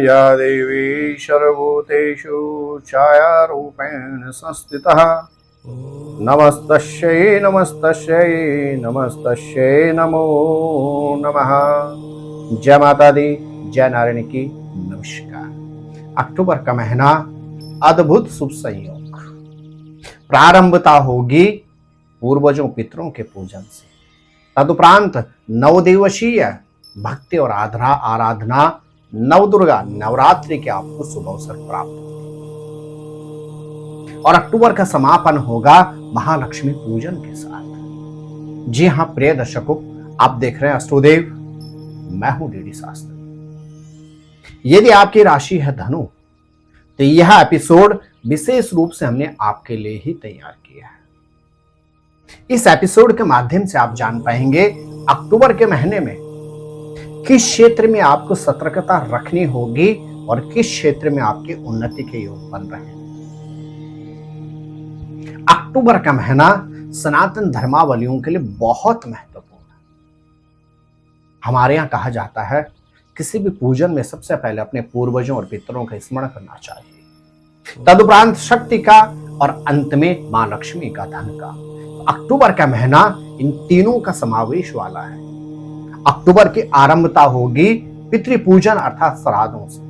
या देवी सर्वभूतेषु छायारूपेण संस्थितः नमस्तस्यै नमस्तस्यै नमस्तस्यै नमो नमः। जय माता दी, जय नारायण की नमस्कार। अक्टूबर का महीना अद्भुत शुभ संयोग, प्रारंभता होगी पूर्वजों पितरों के पूजन से। तदुपरांत 9 दिवसीय भक्ति और आराधना नवदुर्गा नवरात्रि के आपको शुभ अवसर प्राप्त होंगे और अक्टूबर का समापन होगा महालक्ष्मी पूजन के साथ। जी हां प्रिय दर्शकों, आप देख रहे हैं अष्टोदेव, मैं हूं डीडी शास्त्री। यदि आपकी राशि है धनु तो यह एपिसोड विशेष रूप से हमने आपके लिए ही तैयार किया है। इस एपिसोड के माध्यम से आप जान पाएंगे अक्टूबर के महीने में किस क्षेत्र में आपको सतर्कता रखनी होगी और किस क्षेत्र में आपके उन्नति के योग बन रहे हैं। अक्टूबर का महीना सनातन धर्मावलंबियों के लिए बहुत महत्वपूर्ण है। हमारे यहां कहा जाता है किसी भी पूजन में सबसे पहले अपने पूर्वजों और पितरों का स्मरण करना चाहिए, तदुपरांत शक्ति का और अंत में मां लक्ष्मी का, धन का। अक्टूबर का महीना इन तीनों का समावेश वाला है। अक्टूबर की आरंभता होगी पितृपूजन अर्थात श्राद्धों से,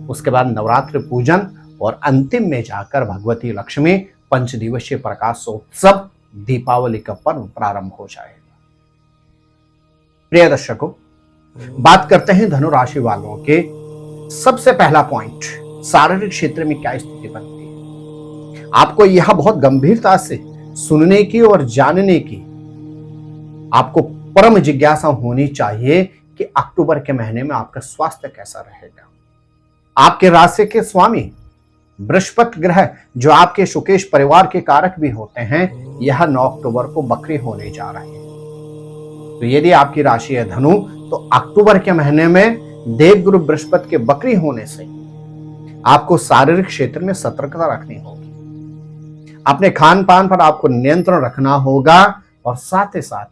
उसके बाद नवरात्रि पूजन और अंतिम में जाकर भगवती लक्ष्मी पंचदिवसीय प्रकाशोत्सव दीपावली का पर्व प्रारंभ हो जाएगा। प्रिय दर्शकों, बात करते हैं धनु राशि वालों के। सबसे पहला पॉइंट, शारीरिक क्षेत्र में क्या स्थिति बनती है। आपको यह बहुत गंभीरता से सुनने की और जानने की आपको परम जिज्ञासा होनी चाहिए कि अक्टूबर के महीने में आपका स्वास्थ्य कैसा रहेगा। आपके राशि के स्वामी बृहस्पति ग्रह, जो आपके शुकेश परिवार के कारक भी होते हैं, यह 9 अक्टूबर को बकरी होने जा रहे हैं। तो यदि आपकी राशि है धनु तो अक्टूबर के महीने में देवगुरु बृहस्पति के बकरी होने से आपको शारीरिक क्षेत्र में सतर्कता रखनी होगी। अपने खान पान पर आपको नियंत्रण रखना होगा और साथ ही साथ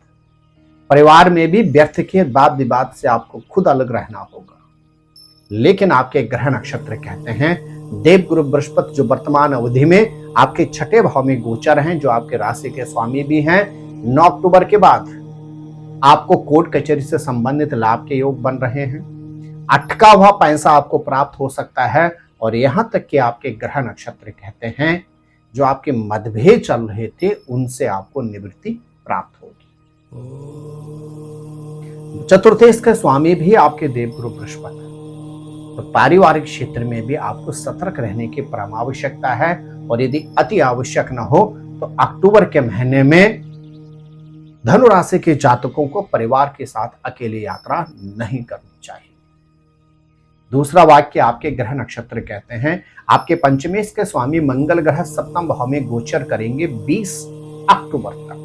परिवार में भी व्यर्थ के वाद विवाद से आपको खुद अलग रहना होगा। लेकिन आपके ग्रह नक्षत्र कहते हैं देवगुरु बृहस्पति, जो वर्तमान अवधि में आपके 6ठे भाव में गोचर हैं, जो आपके राशि के स्वामी भी हैं, 9 अक्टूबर के बाद आपको कोर्ट कचहरी से संबंधित लाभ के योग बन रहे हैं। अटका हुआ पैसा आपको प्राप्त हो सकता है और यहां तक कि आपके ग्रह नक्षत्र कहते हैं जो आपके मतभेद चल रहे थे उनसे आपको निवृत्ति प्राप्त होगी। चतुर्थेश के स्वामी भी आपके देवगुरु बृहस्पति, तो पारिवारिक क्षेत्र में भी आपको सतर्क रहने की परम आवश्यकता है। और यदि अति आवश्यक न हो तो अक्टूबर के महीने में धनु राशि के जातकों को परिवार के साथ अकेले यात्रा नहीं करनी चाहिए। दूसरा वाक्य आपके ग्रह नक्षत्र कहते हैं आपके पंचमेश के स्वामी मंगल ग्रह सप्तम भाव में गोचर करेंगे 20 अक्टूबर तक।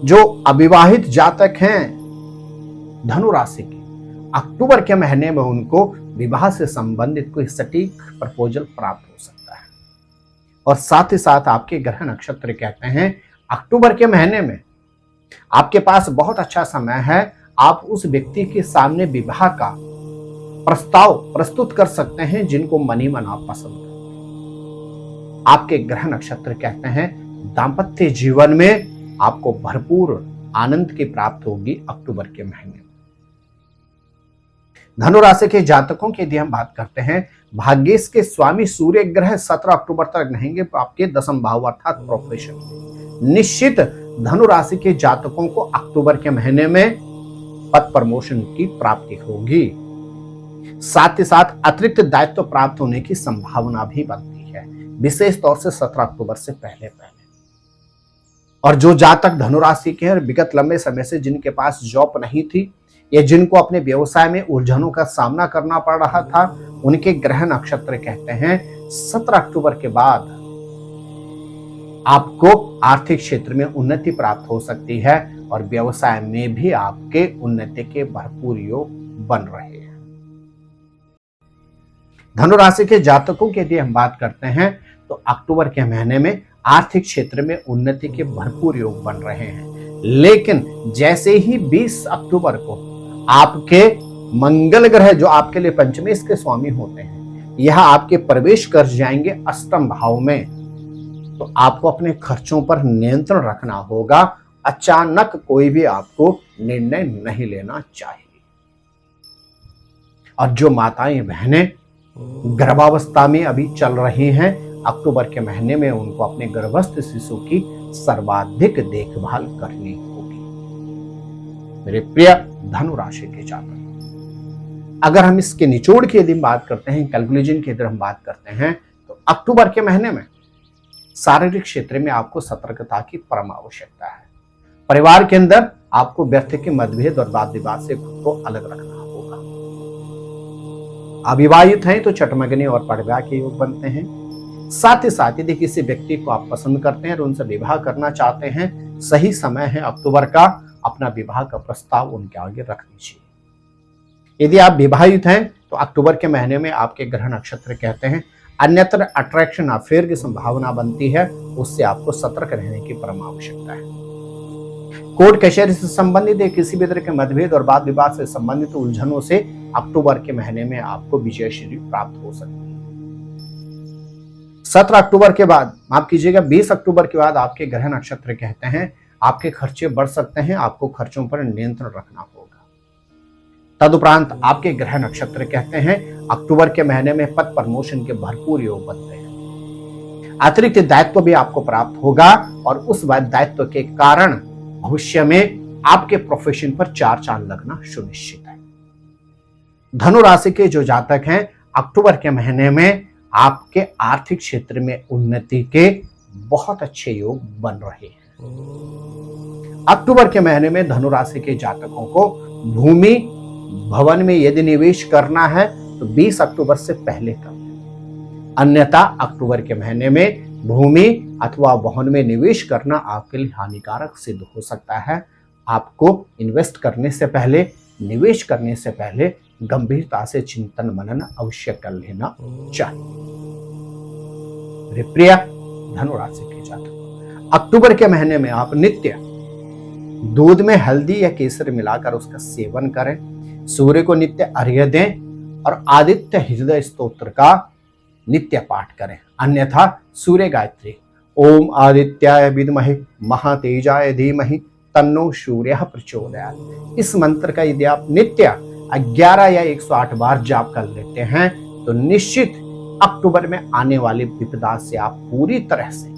जो अविवाहित जातक हैं धनु राशि के, अक्टूबर के महीने में उनको विवाह से संबंधित कोई सटीक प्रपोजल प्राप्त हो सकता है। और साथ ही साथ आपके ग्रह नक्षत्र कहते हैं अक्टूबर के महीने में आपके पास बहुत अच्छा समय है। आप उस व्यक्ति के सामने विवाह का प्रस्ताव प्रस्तुत कर सकते हैं जिनको मनी मन आप पसंद करते हैं। आपके ग्रह नक्षत्र कहते हैं दाम्पत्य जीवन में आपको भरपूर आनंद की प्राप्ति होगी अक्टूबर के महीने में। धनु राशि के जातकों की यदि हम बात करते हैं, भाग्येश के स्वामी सूर्य ग्रह 17 अक्टूबर तक रहेंगे आपके 10th भाव अर्थात प्रोफेशन। निश्चित धनु राशि के जातकों को अक्टूबर के महीने में पद प्रमोशन की प्राप्ति होगी। साथ ही साथ अतिरिक्त दायित्व प्राप्त होने की संभावना भी बनती है, विशेष तौर से 17 अक्टूबर से पहले। और जो जातक धनु राशि के हैं विगत लंबे समय से जिनके पास जॉब नहीं थी या जिनको अपने व्यवसाय में उलझनों का सामना करना पड़ रहा था, उनके ग्रह नक्षत्र कहते हैं 17 अक्टूबर के बाद आपको आर्थिक क्षेत्र में उन्नति प्राप्त हो सकती है और व्यवसाय में भी आपके उन्नति के भरपूर योग बन रहे हैं। धनु राशि के जातकों की यदि हम बात करते हैं तो अक्टूबर के महीने में आर्थिक क्षेत्र में उन्नति के भरपूर योग बन रहे हैं। लेकिन जैसे ही 20 अक्टूबर को आपके मंगल ग्रह जो आपके लिए पंचमेश के स्वामी होते हैं, यह आपके प्रवेश कर जाएंगे अष्टम भाव में। तो आपको अपने खर्चों पर नियंत्रण रखना होगा। अचानक कोई भी आपको निर्णय नहीं लेना चाहिए। और जो माताएं बहनें गर्भावस्था में अभी चल रही हैं, अक्टूबर के महीने में उनको अपने गर्भस्थ शिशु की सर्वाधिक देखभाल करनी होगी। मेरे प्रिय धनु राशि के जातक, अगर हम इसके निचोड़ की यदि बात करते हैं, कैलकुलेशन की यदि हम बात करते हैं, तो अक्टूबर के महीने में शारीरिक क्षेत्र में आपको सतर्कता की परम आवश्यकता है। परिवार के अंदर आपको व्यर्थ के मतभेद और वाद विवाद से खुद को अलग रखना होगा। अविवाहित हैं तो चटमगनी और पड़वा के योग बनते हैं। साथ ही साथ यदि किसी व्यक्ति को आप पसंद करते हैं और उनसे विवाह करना चाहते हैं, सही समय है अक्टूबर का अपना विवाह का प्रस्ताव उनके आगे रख दीजिए। यदि आप विवाहित हैं तो अक्टूबर के महीने में आपके ग्रह नक्षत्र कहते हैं अन्यत्र अट्रैक्शन अफेयर की संभावना बनती है, उससे आपको सतर्क रहने की परम आवश्यकता है। कोर्ट कचहरी से संबंधित किसी भी तरह के मतभेद और वाद विवाद से संबंधित उलझनों से अक्टूबर के महीने में आपको विजय श्री प्राप्त हो सकती है। 17 अक्टूबर के बाद, माफ कीजिएगा 20 अक्टूबर के बाद आपके ग्रह नक्षत्र कहते हैं आपके खर्चे बढ़ सकते हैं, आपको खर्चों पर नियंत्रण रखना होगा। तदुपरांत आपके ग्रह नक्षत्र कहते हैं अक्टूबर के महीने में पद प्रमोशन के भरपूर योग बनते हैं। अतिरिक्त दायित्व भी आपको प्राप्त होगा और उस दायित्व के कारण भविष्य में आपके प्रोफेशन पर चार चांद लगना सुनिश्चित है। धनु राशि के जो जातक हैं, अक्टूबर के महीने में आपके आर्थिक क्षेत्र में उन्नति के बहुत अच्छे योग बन रहे हैं। अक्टूबर के महीने में धनु राशि के जातकों को भूमि भवन में यदि निवेश करना है तो 20 अक्टूबर से पहले करें। अन्यथा अक्टूबर के महीने में भूमि अथवा वाहन में निवेश करना आपके लिए हानिकारक सिद्ध हो सकता है। आपको इन्वेस्ट करने से पहले, निवेश करने से पहले गंभीरता से चिंतन मनन अवश्य कर लेना चाहिए। प्रिय धनु राशि के जातक, अक्टूबर के महीने में आप नित्य दूध में हल्दी या केसर मिलाकर उसका सेवन करें। सूर्य को नित्य अर्घ्य दें और आदित्य हृदय स्तोत्र का नित्य पाठ करें। अन्यथा सूर्य गायत्री ओम आदित्याय विद्महे महातेजाय धीमहि तन्नो सूर्यः प्रचोदयात्, इस मंत्र का यदि आप नित्य 11 या 108 बार जाप कर लेते हैं तो निश्चित अक्टूबर में आने वाली विपदा से आप पूरी तरह से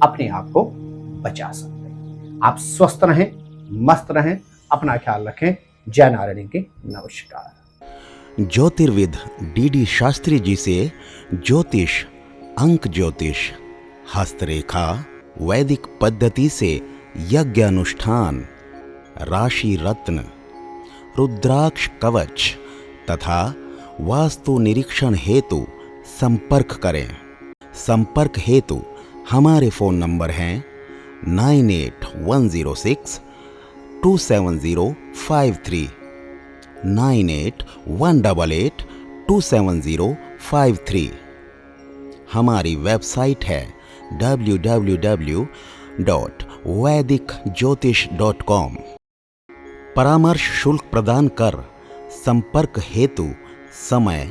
अपने आप को बचा सकते हैं। आप स्वस्थ रहें, मस्त रहें, अपना ख्याल रखें। जय नारायण की नमस्कार। ज्योतिर्विद डीडी शास्त्री जी से ज्योतिष, अंक ज्योतिष, हस्तरेखा, वैदिक पद्धति से यज्ञ अनुष्ठान, राशि रत्न, रुद्राक्ष कवच तथा वास्तु निरीक्षण हेतु संपर्क करें। संपर्क हेतु हमारे फोन नंबर हैं 9811062705 9818827053। हमारी वेबसाइट है www.vedicjyotish.com। परामर्श शुल्क प्रदान कर संपर्क हेतु समय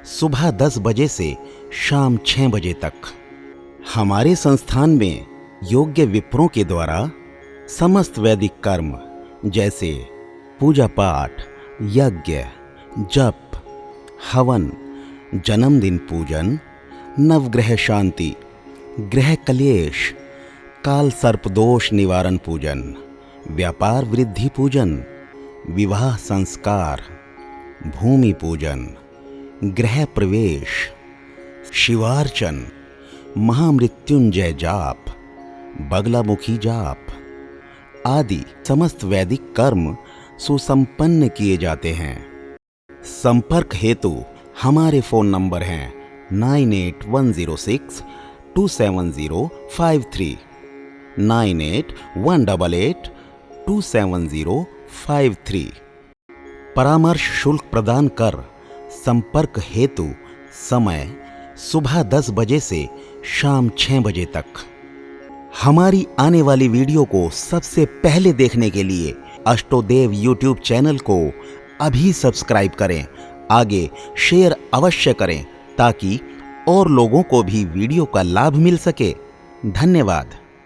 सुबह 10 बजे से शाम 6 बजे तक। हमारे संस्थान में योग्य विप्रों के द्वारा समस्त वैदिक कर्म जैसे पूजा पाठ, यज्ञ, जप, हवन, जन्मदिन पूजन, नवग्रह शांति, ग्रह कलेश, काल सर्पदोष निवारण पूजन, व्यापार वृद्धि पूजन, विवाह संस्कार, भूमि पूजन, गृह प्रवेश, शिवार्चन, महामृत्युंजय जाप, बगलामुखी जाप आदि समस्त वैदिक कर्म सुसंपन्न किए जाते हैं। संपर्क हेतु हमारे फोन नंबर हैं 9810627053, 9818827053। परामर्श शुल्क प्रदान कर संपर्क हेतु समय सुबह 10 बजे से शाम 6 बजे तक। हमारी आने वाली वीडियो को सबसे पहले देखने के लिए अष्टोदेव YouTube चैनल को अभी सब्सक्राइब करें, आगे शेयर अवश्य करें ताकि और लोगों को भी वीडियो का लाभ मिल सके। धन्यवाद।